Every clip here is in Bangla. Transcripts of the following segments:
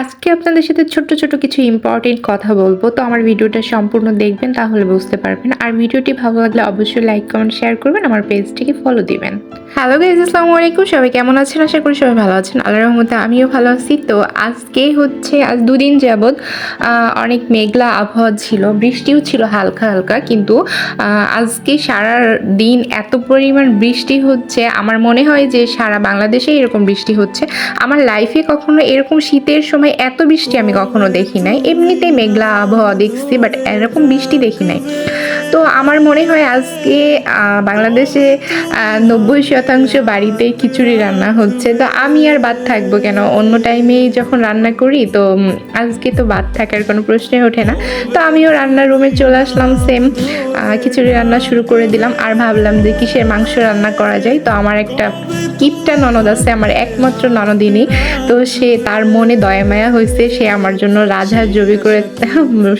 আজকে আপনাদের সাথে ছোট্ট ছোট কিছু ইম্পর্টেন্ট কথা বলবো। তো আমার ভিডিওটা সম্পূর্ণ দেখবেন, তাহলে বুঝতে পারবেন। আর ভিডিওটি ভালো লাগলে অবশ্যই লাইক কমেন্ট শেয়ার করবেন, আমার পেজটিকে ফলো দিবেন। হ্যালো গাইস, আসসালামু আলাইকুম। সবাই কেমন আছেন? আশা করি সবাই ভালো আছেন। আল্লাহর রহমতে আমিও ভালো আছি। তো আজকে হচ্ছে আজ দুদিন যাবৎ অনেক মেঘলা আবহাওয়া ছিল, বৃষ্টিও ছিল হালকা হালকা, কিন্তু আজকে সারা দিন এত পরিমাণ বৃষ্টি হচ্ছে, আমার মনে হয় যে সারা বাংলাদেশে এরকম বৃষ্টি হচ্ছে। আমার লাইফে কখনো এরকম শীতের সময় এত বৃষ্টি আমি কখনো দেখি নাই। এমনিতেই মেঘলা আবহাওয়া দেখছি, বাট এরকম বৃষ্টি দেখি নাই। তো আমার মনে হয় আজকে বাংলাদেশে 90% বাড়িতে খিচুড়ি রান্না হচ্ছে। তো আমি আর বাদ থাকবো কেন? অন্য টাইমেই যখন রান্না করি, তো আজকে তো বাদ থাকার কোনো প্রশ্নই ওঠে না। তো আমিও রান্নার রুমে চলে আসলাম, সেম খিচুড়ি রান্না শুরু করে দিলাম। আর ভাবলাম যে কিসের মাংস রান্না করা যায়। তো আমার একটা কিপটা ননদ আছে, আমার একমাত্র ননদিনী। তো সে তার মনে দয়া মায়া হয়েছে, সে আমার জন্য রাজহাঁস জবি করে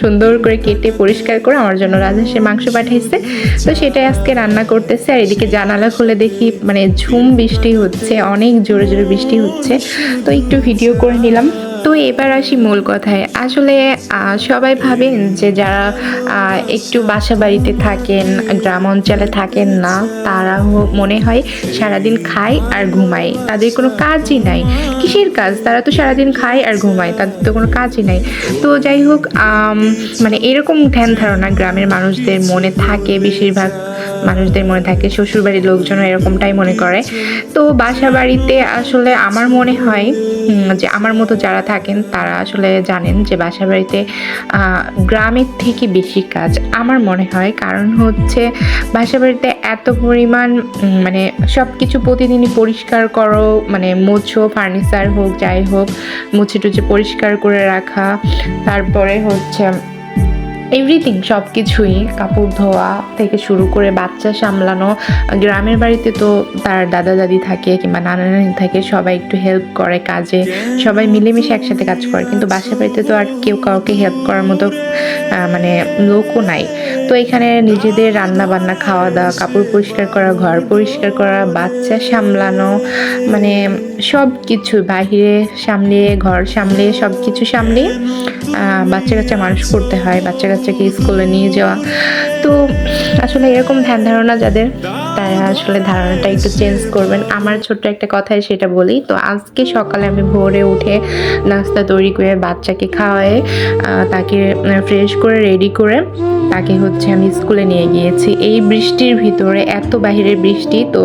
সুন্দর করে কেটে পরিষ্কার করে আমার জন্য রাজহাঁসের মাংস পাঠাইছে। তো সেটাই আজকে রান্না করতেছে। আর এদিকে জানালা খুলে দেখি মানে ঝুম বৃষ্টি হচ্ছে, অনেক জোরে জোরে বৃষ্টি হচ্ছে। তো একটু ভিডিও করে নিলাম। তো এবার আসি মূল কথায়। আসলে সবাই ভাবেন যে যারা একটু বাসা বাড়িতে থাকেন, গ্রাম অঞ্চলে থাকেন না, তারা মনে হয় সারাদিন খায় আর ঘুমায়, তাদের কোনো কাজই নাই। কিসের কাজ? তারা তো সারাদিন খায় আর ঘুমায়, তাদের তো কোনো কাজই নাই। তো যাই হোক, মানে এরকম ধ্যান ধারণা গ্রামের মানুষদের মনে থাকে, বেশিরভাগ মানুষদের মনে থাকে। শ্বশুরবাড়ির লোকজনও এরকমটাই মনে করে। তো বাসা বাড়িতে আসলে আমার মনে হয় যে আমার মতো যারা থাকেন তারা আসলে জানেন যে বাসা বাড়িতে গ্রামের থেকে বেশি কাজ আমার মনে হয়। কারণ হচ্ছে বাসা বাড়িতে এত পরিমাণ মানে সব কিছু প্রতিদিনই পরিষ্কার করো, মানে মুছো, ফার্নিচার হোক যাই হোক, মুছে টুছে পরিষ্কার করে রাখা, তারপরে হচ্ছে এভরিথিং, সব কিছুই, কাপড় ধোয়া থেকে শুরু করে বাচ্চা সামলানো। গ্রামের বাড়িতে তো তার দাদা দাদি থাকে কিংবা নানা নানি থাকে, সবাই একটু হেল্প করে কাজে, সবাই মিলেমিশে একসাথে কাজ করে। কিন্তু বাসা বাড়িতে তো আর কেউ কাউকে হেল্প করার মতো মানে লোকও নাই। তো এখানে নিজেদের রান্না বান্না, খাওয়া দাওয়া, কাপড় পরিষ্কার করা, ঘর পরিষ্কার করা, বাচ্চা সামলানো, মানে সব কিছু বাহিরে সামলিয়ে, ঘর সামলিয়ে, সব কিছু সামলিয়ে বাচ্চা কাচ্চা মানুষ করতে হয়, বাচ্চা কাচ্চাকে স্কুলে নিয়ে যাওয়া। তো আসলে এরকম ধ্যান ধারণা যাদের, তারা আসলে ধারণাটা একটু চেঞ্জ করবেন। আমার ছোট্ট একটা কথায় সেটা বলি। তো আজকে সকালে আমি ভোরে উঠে নাস্তা তৈরি করে বাচ্চাকে খাওয়ায়ে তাকে ফ্রেশ করে রেডি করে তাকে হচ্ছে আমি স্কুলে নিয়ে গিয়েছি। এই বৃষ্টির ভিতরে, এত বাহিরের বৃষ্টি, তো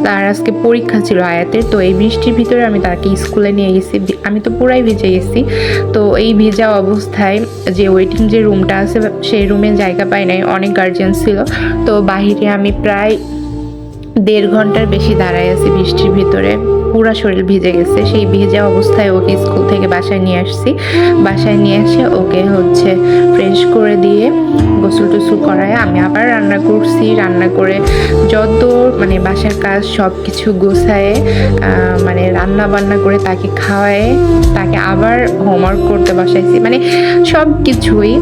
তার আজকে পরীক্ষা ছিল আয়াতের। তো এই বৃষ্টির ভিতরে আমি তাকে স্কুলে নিয়ে গেছি। আমি তো পুরাই ভিজে গেছি। তো এই ভিজা অবস্থায় যে ওয়েটিং যে রুমটা আছে, সেই রুমে জায়গা পাই নাই, অনেক গার্জিয়ান ছিল। তো বাহিরে আমি প্রায় 1.5 ঘন্টার বেশি দাঁড়ায় আছি বৃষ্টির ভিতরে, পুরা শরীর ভিজে গেছে। সেই ভিজা অবস্থায় ওকে স্কুল থেকে বাসায় নিয়ে আসছি। বাসায় নিয়ে এসে ওকে হচ্ছে ফ্রেশ করে দিয়ে গোসল টোসল করায় আমি আবার রান্না করছি। রান্না করে যত মানে বাসার কাজ সব কিছু গোছায়ে মানে রান্না বান্না করে তাকে খাওয়ায়, তাকে আবার হোমওয়ার্ক করতে বসাইছি। মানে সব কিছুই,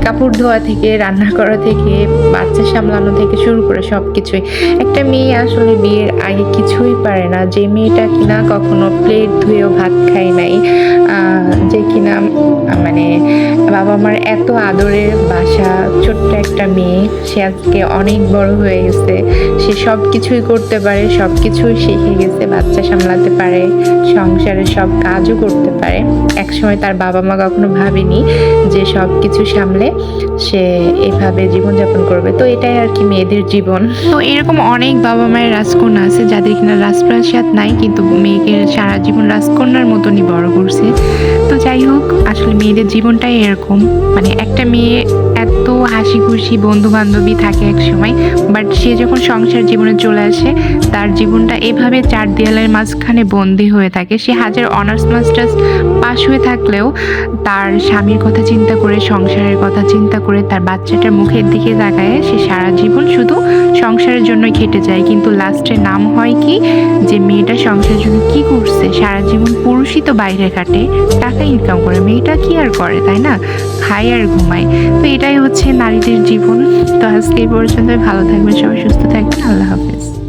কাপড় ধোয়া থেকে, রান্না করা থেকে, বাচ্চা সামলানো থেকে শুরু করে সব কিছুই। একটা মেয়ে আসলে বিয়ের আগে কিছুই পারে না। যে মেয়েটা কিনা কখনো প্লেট ধুয়েও ভাত খায় নাই, যে কিনা মানে বাবা মার এত আদরের বাসা, ছোট্ট একটা মেয়ে, সে আজকে অনেক বড় হয়ে গেছে। সে সব কিছুই করতে পারে, সব কিছুই শিখে গেছে, বাচ্চা সামলাতে পারে, সংসারের সব কাজও করতে পারে। একসময় তার বাবা মা কখনো ভাবেনি যে সব কিছু সামলে সে এভাবে জীবনযাপন করবে। তো এটাই আর কি মেয়েদের জীবন। তো এরকম অনেক বাবা মায়ের রাজকন্যা আছে যাদের কিনা রাজপ্রাসাদ নাই, কিন্তু মেয়েকে সারা জীবন রাজকন্যার মতনই বড় করছে। তো যাই হোক, আসলে মেয়েদের জীবনটাই এরকম। মানে একটা মেয়ে এত হাসি খুশি, বন্ধু বান্ধবী থাকে এক সময়, বাট সে যখন সংসার জীবনে চলে আসে, তার জীবনটা এভাবে 4 দেয়ালের মাঝখানে বন্দী হয়ে থাকে। সে হাজার অনার্স মাস্টার্স পাশ হয়ে থাকলেও তার স্বামীর কথা চিন্তা করে, সংসারের কথা চিন্তা করে, তার বাচ্চাটার মুখের দিকে তাকায় সে সারা জীবন শুধু সংসারের জন্যই খেটে যায়। কিন্তু লাস্টে নাম হয় কি, যে মেয়েটা সংসারের জন্য কি করছে? সারা জীবন পুরুষই তো বাইরে কাটে, টাকা ইনকাম করে, মেয়েটা কি আর করে, তাই না? খায় আর ঘুমায়। তো এটাই হচ্ছে নারীদের জীবন। তো আজকে এই পর্যন্ত, ভালো থাকবেন সবাই, সুস্থ থাকবেন, আল্লাহ হাফেজ।